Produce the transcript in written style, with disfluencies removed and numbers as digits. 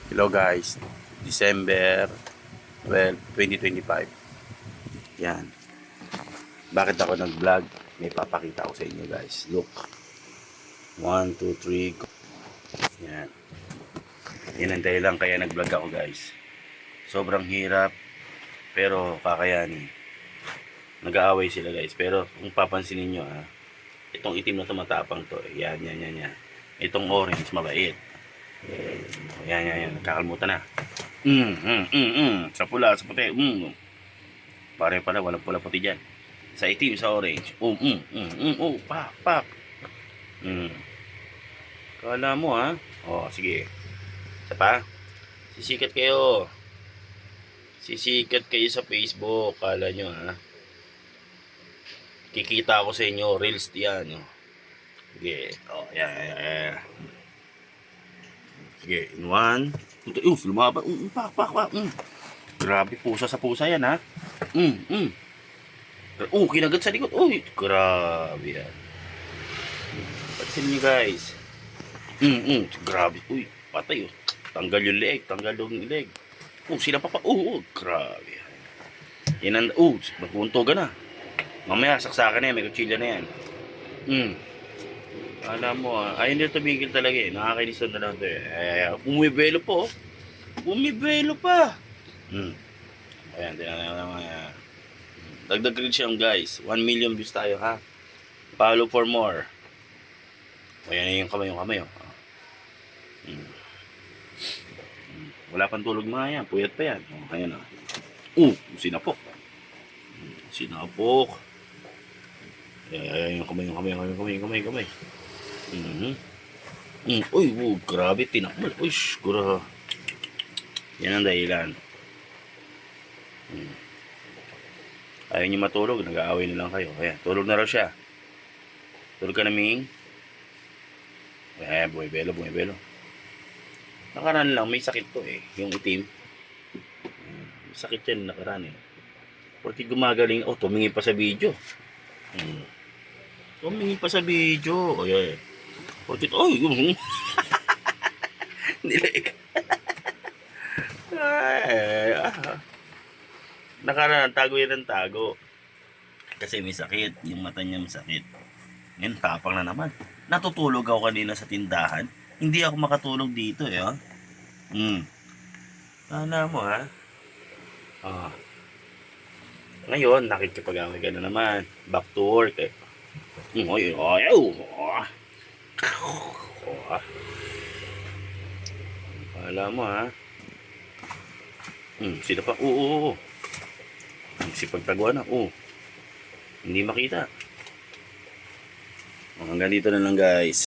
Hello guys, December 12, 2025. Yan. Bakit ako nag-vlog? May papakita ko sa inyo guys. Look. 1, 2, 3, go. Yan. Yan ang dahilan kaya nag-vlog ako guys. Sobrang hirap, pero kakayanin. Nag-aaway sila guys. Pero kung papansinin nyo itong itim na tumatapang to. Yan. Itong orange, mabait. Yan. Kakalmutan na. Sa pula, sa puti. Pare pala, walang pula puti dyan. Sa itim, sa orange. Pak. Kala mo sige. Isa pa. Sisikat kayo. Sisikat kayo sa Facebook. Kala nyo Kikita ako sa inyo. Reels yan. Sige. Yan. Sige, in 1, 2, 3, lumaban. Pak. Grabe, pusa sa pusa yan, Kinagat sa likod. Grabe yan. Pansin nyo, guys. Grabe. Patay, Tanggal yung leg. Sila pa. Grabe yan. Yan ang, nagpuntoga na. Mamaya, saksakan na yan. May kutsilya na yan. Alam mo ayaw nila tumigil talaga nakakainis na lang ito Bumibelo po. Bumibelo pa. Ayan, tinanong naman dagdag rin siya guys. 1 million views tayo Follow for more. Ayan yung kamay Wala pang tulog mga yan. Puyat pa yan. Ayan sinapok. Ayan yung kamay. Grabe, tinakmal. Grabe. Yan ang dahilan. Ayaw nyo matulog, nag-aaway na lang kayo. Ayan, tulog na raw siya. Tulog ka na, Ming. Bumibelo. Nakaraan lang, may sakit to yung itim. May sakit yan, nakaraan Porque gumagaling, tumingin pa sa video. Tumingin pa sa video. Porque, nilig. Nakaraan, tago yan ng tago. Kasi may sakit. Yung mata niya may sakit. Ngayon, tapang na naman. Natutulog ako kanina sa tindahan. Hindi ako makatulog dito Sana mo Ngayon, nakikipag-away ka na naman. Back to work Alam mo sila pa. Sipagtagwa na. Hindi makita. Hanggang dito na lang guys.